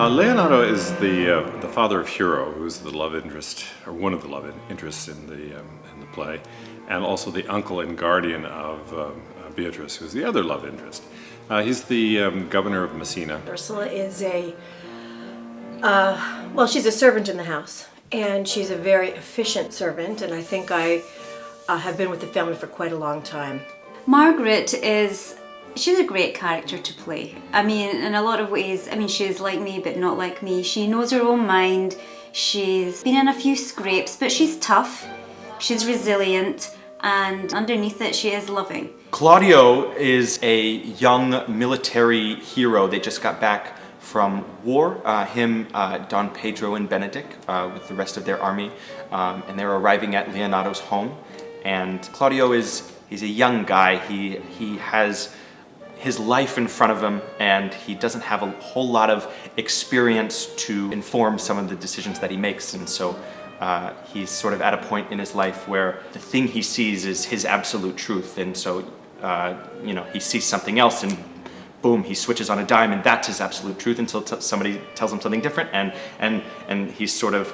Leonardo is the father of Hero, who's the love interest, or one of the love interests in the play, and also the uncle and guardian of Beatrice, who's the other love interest. He's the governor of Messina. Ursula is well, she's a servant in the house, and she's a very efficient servant, and I think I have been with the family for quite a long time. Margaret she's a great character to play. I mean, in a lot of ways, I mean, she's like me, but not like me. She knows her own mind. She's been in a few scrapes, but she's tough. She's resilient, and underneath it, she is loving. Claudio is a young military hero. They just got back from war. Don Pedro and Benedict with the rest of their army, and they're arriving at Leonardo's home. And Claudio he's a young guy. He has his life in front of him, and he doesn't have a whole lot of experience to inform some of the decisions that he makes. And so he's sort of at a point in his life where the thing he sees is his absolute truth. And so, he sees something else, and boom, he switches on a dime, and that's his absolute truth until somebody tells him something different. And he's sort of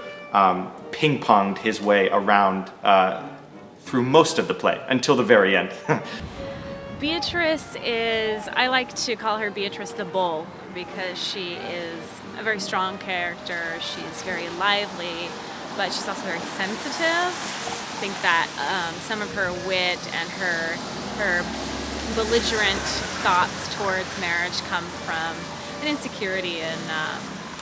ping-ponged his way around through most of the play until the very end. Beatrice I like to call her Beatrice the Bull, because she is a very strong character. She's very lively, but she's also very sensitive. I think that some of her wit and her belligerent thoughts towards marriage come from an insecurity and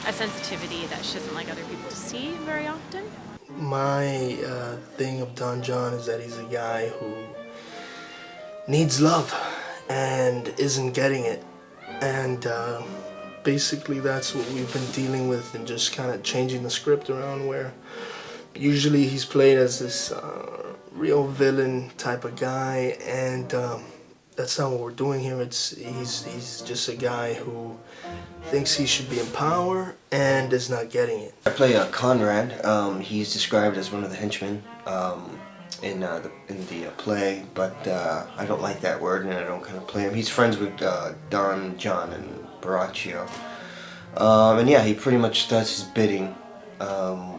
a sensitivity that she doesn't like other people to see very often. My thing of Don John is that he's a guy who needs love and isn't getting it, and basically that's what we've been dealing with, and just kind of changing the script around, where usually he's played as this real villain type of guy, and that's not what we're doing here. He's just a guy who thinks he should be in power and is not getting it. I play Conrad. He's described as one of the henchmen in the play, but I don't like that word, and I don't kind of play him. He's friends with Don, John, and Baraccio, and yeah, he pretty much does his bidding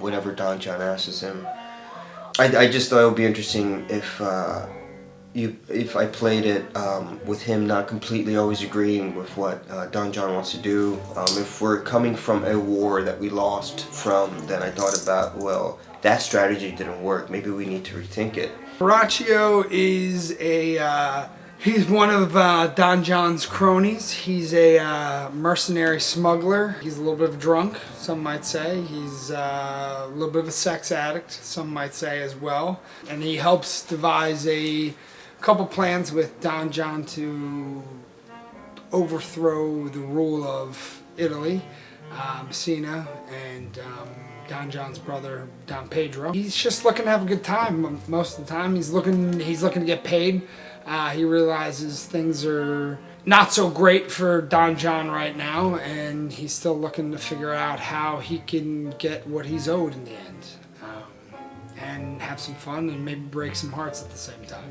whenever Don John asks him. I just thought it would be interesting if I played it with him not completely always agreeing with what Don John wants to do. If we're coming from a war that we lost from, then I thought about, well, that strategy didn't work. Maybe we need to rethink it. Baraccio is he's one of Don John's cronies. He's a mercenary smuggler. He's a little bit of a drunk, some might say. He's a little bit of a sex addict, some might say as well. And he helps devise a couple plans with Don John to overthrow the rule of Italy, Messina, and Don John's brother, Don Pedro. He's just looking to have a good time most of the time. He's looking to get paid. He realizes things are not so great for Don John right now, and he's still looking to figure out how he can get what he's owed in the end, and have some fun and maybe break some hearts at the same time.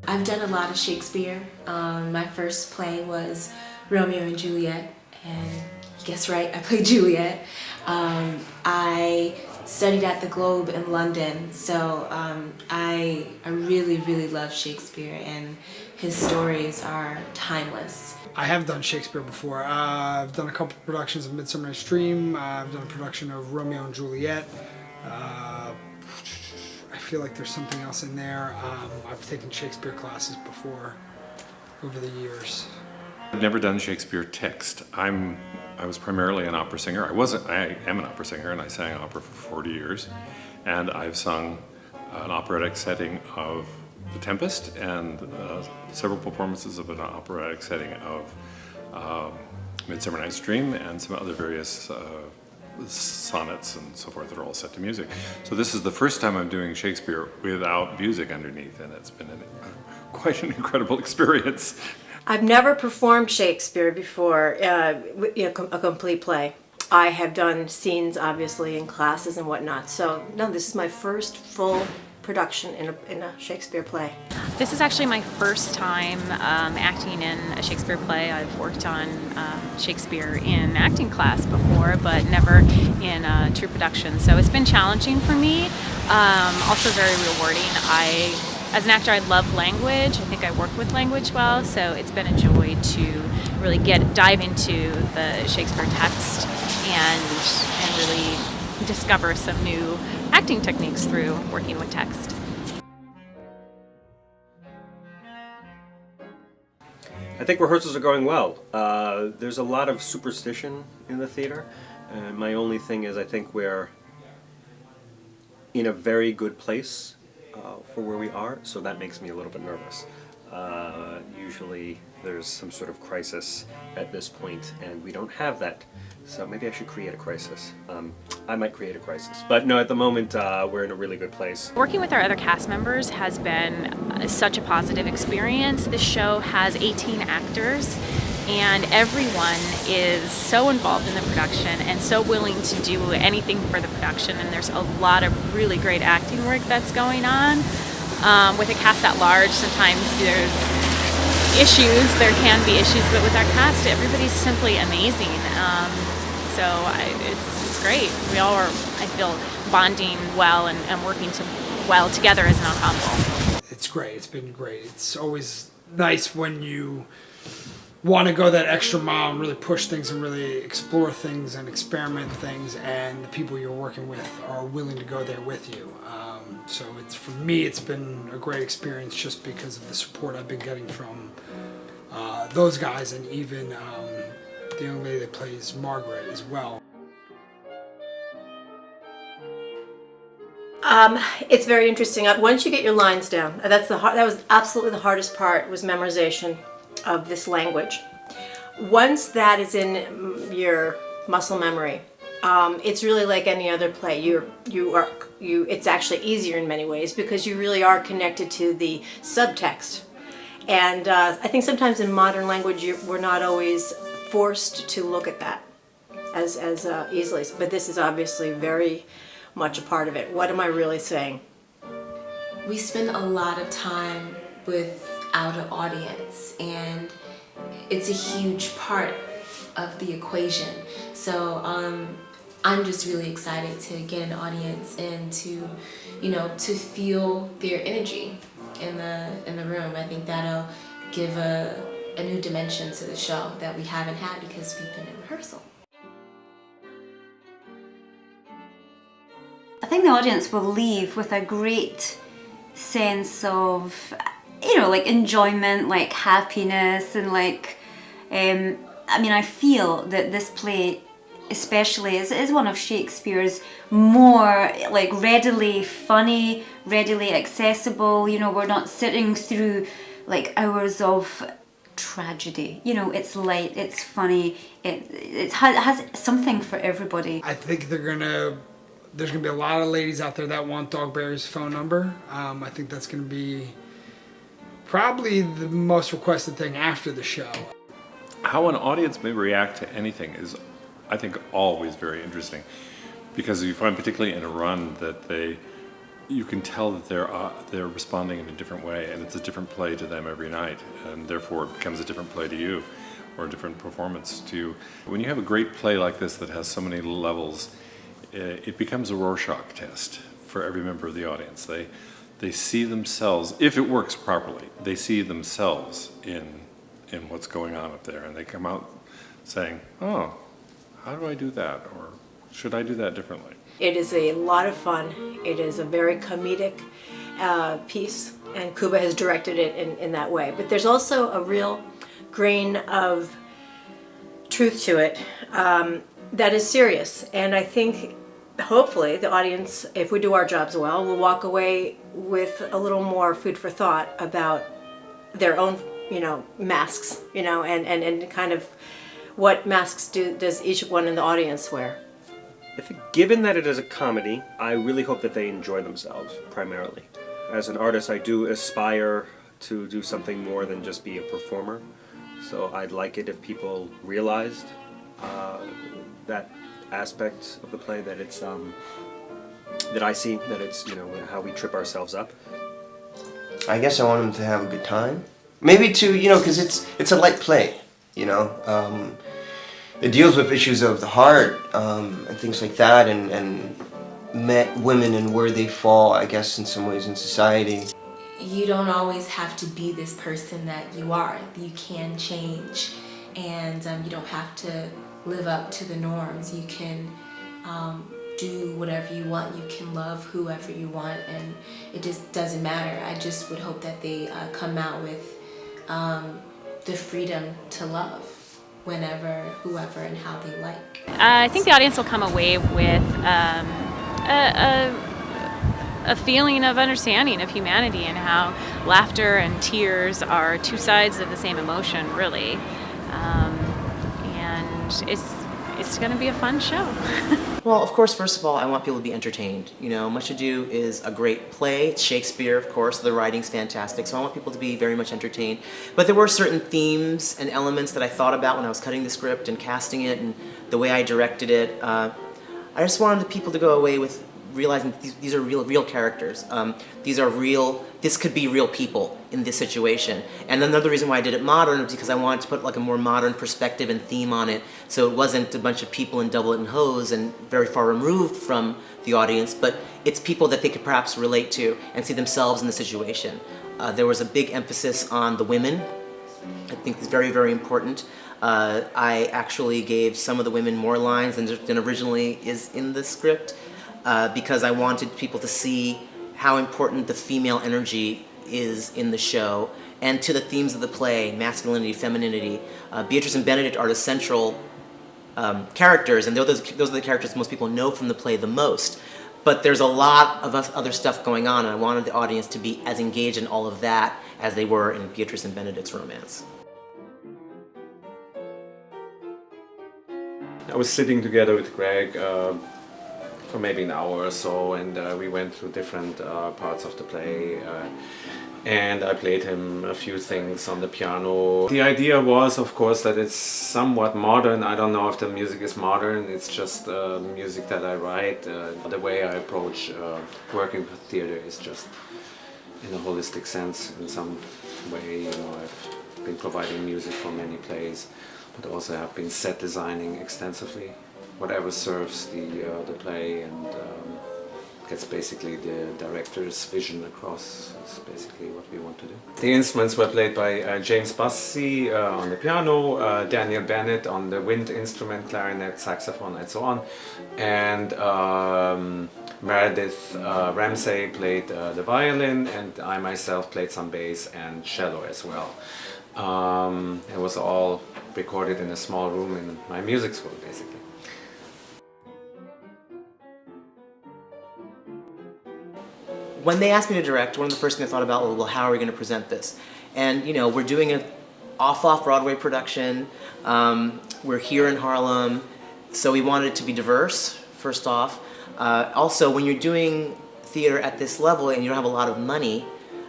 I've done a lot of Shakespeare. My first play was Romeo and Juliet, and you guessed right, I played Juliet. I studied at the Globe in London, so I really, really love Shakespeare, and his stories are timeless. I have done Shakespeare before. I've done a couple of productions of Midsummer Night's Dream. I've done a production of Romeo and Juliet. I feel like there's something else in there. I've taken Shakespeare classes before over the years. I've never done Shakespeare text. I was primarily an opera singer. I am an opera singer, and I sang opera for 40 years. And I've sung an operatic setting of The Tempest and several performances of an operatic setting of Midsummer Night's Dream and some other various sonnets and so forth that are all set to music. So this is the first time I'm doing Shakespeare without music underneath, and it's been quite an incredible experience. I've never performed Shakespeare before, a complete play. I have done scenes, obviously, in classes and whatnot. So, no, this is my first full production in a Shakespeare play. This is actually my first time acting in a Shakespeare play. I've worked on Shakespeare in acting class before, but never in a true production. So it's been challenging for me, also very rewarding. As an actor, I love language. I think I work with language well, so it's been a joy to really dive into the Shakespeare text and really discover some new acting techniques through working with text. I think rehearsals are going well. There's a lot of superstition in the theater, and my only thing is I think we're in a very good place for where we are, so that makes me a little bit nervous. Usually there's some sort of crisis at this point, and we don't have that. So maybe I should create a crisis. I might create a crisis. But no, at the moment, we're in a really good place. Working with our other cast members has been such a positive experience. This show has 18 actors, and everyone is so involved in the production and so willing to do anything for the production, and there's a lot of really great acting work that's going on. With a cast that large, sometimes there's there can be issues, but with our cast, everybody's simply amazing. It's great. We all are, I feel, bonding well and working well together as an ensemble. It's great. It's been great. It's always nice when you want to go that extra mile and really push things and really explore things and experiment things, and the people you're working with are willing to go there with you. So for me, it's been a great experience just because of the support I've been getting from those guys, and even the young lady that plays Margaret as well. It's very interesting. Once you get your lines down, that was absolutely the hardest part, was memorization of this language. Once that is in your muscle memory, it's really like any other play. It's actually easier in many ways because you really are connected to the subtext. And I think sometimes in modern language we're not always forced to look at that as easily. But this is obviously very much a part of it. What am I really saying? We spend a lot of time without an audience, and it's a huge part of the equation. So I'm just really excited to get an audience and to feel their energy in the room. I think that'll give a new dimension to the show that we haven't had because we've been in rehearsal. I think the audience will leave with a great sense of, like enjoyment, like happiness, and I feel that this play especially is one of Shakespeare's more like readily funny, readily accessible. We're not sitting through like hours of tragedy. It's light, it's funny, it has something for everybody. I think there's gonna be a lot of ladies out there that want Dogberry's phone number. I think that's gonna be probably the most requested thing after the show. How an audience may react to anything is, I think, always very interesting, because you find, particularly in a run, that you can tell that they're responding in a different way, and it's a different play to them every night, and therefore it becomes a different play to you, or a different performance to you. When you have a great play like this that has so many levels, it becomes a Rorschach test for every member of the audience. They see themselves, if it works properly, they see themselves in what's going on up there, and they come out saying, oh, how do I do that? Or should I do that differently? It is a lot of fun. It is a very comedic piece, and Couba has directed it in that way. But there's also a real grain of truth to it that is serious. And I think, hopefully, the audience, if we do our jobs well, will walk away with a little more food for thought about their own, masks, and kind of what masks does each one in the audience wear. I think given that it is a comedy, I really hope that they enjoy themselves, primarily. As an artist, I do aspire to do something more than just be a performer. So I'd like it if people realized that aspect of the play that it's that I see, that it's, you know, how we trip ourselves up. I guess I want him to have a good time. Maybe to, you know, because it's a light play, you know. It deals with issues of the heart and things like that, and women and where they fall, I guess, in some ways in society. You don't always have to be this person that you are. You can change, and you don't have to live up to the norms. You can do whatever you want. You can love whoever you want, and it just doesn't matter. I just would hope that they come out with the freedom to love whenever, whoever, and how they like. I think the audience will come away with a feeling of understanding of humanity and how laughter and tears are two sides of the same emotion, really. And it's going to be a fun show. Well, of course, first of all, I want people to be entertained. You know, Much Ado is a great play. It's Shakespeare, of course. The writing's fantastic, so I want people to be very much entertained. But there were certain themes and elements that I thought about when I was cutting the script and casting it and the way I directed it. I just wanted the people to go away with realizing that these are real characters. This could be real people in this situation. And another reason why I did it modern is because I wanted to put like a more modern perspective and theme on it, so it wasn't a bunch of people in doublet and hose and very far removed from the audience, but it's people that they could perhaps relate to and see themselves in the situation. There was a big emphasis on the women. I think it's very, very important. I actually gave some of the women more lines than originally is in the script, because I wanted people to see how important the female energy is in the show, and to the themes of the play, masculinity, femininity. Beatrice and Benedict are the central characters, and those are the characters most people know from the play the most. But there's a lot of other stuff going on, and I wanted the audience to be as engaged in all of that as they were in Beatrice and Benedict's romance. I was sitting together with Greg for maybe an hour or so, and we went through different parts of the play, and I played him a few things on the piano. The idea was, of course, that it's somewhat modern. I don't know if the music is modern, it's just music that I write. The way I approach working with theater is just in a holistic sense. In some way, you know, I've been providing music for many plays, but also have been set designing extensively. Whatever serves the play and gets basically the director's vision across is basically what we want to do. The instruments were played by James Bassi on the piano, Daniel Bennett on the wind instrument, clarinet, saxophone, and so on, and Meredith Ramsey played the violin, and I myself played some bass and cello as well. It was all recorded in a small room in my music school, basically. When they asked me to direct, one of the first things I thought about was, well, how are we going to present this? And, you know, we're doing an off-Broadway production. We're here in Harlem, so we wanted it to be diverse, first off. Also, when you're doing theater at this level and you don't have a lot of money,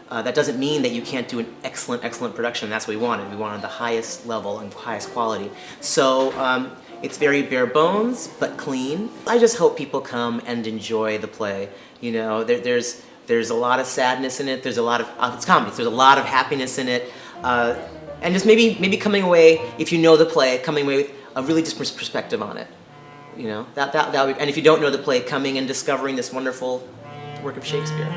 that doesn't mean that you can't do an excellent production. That's what we wanted. We wanted the highest level and highest quality. So it's very bare bones, but clean. I just hope people come and enjoy the play. You know, there's a lot of sadness in it. There's a lot of it's comedy. So there's a lot of happiness in it, and just maybe coming away, if you know the play, coming away with a really different perspective on it. You know, that would, and if you don't know the play, coming and discovering this wonderful work of Shakespeare.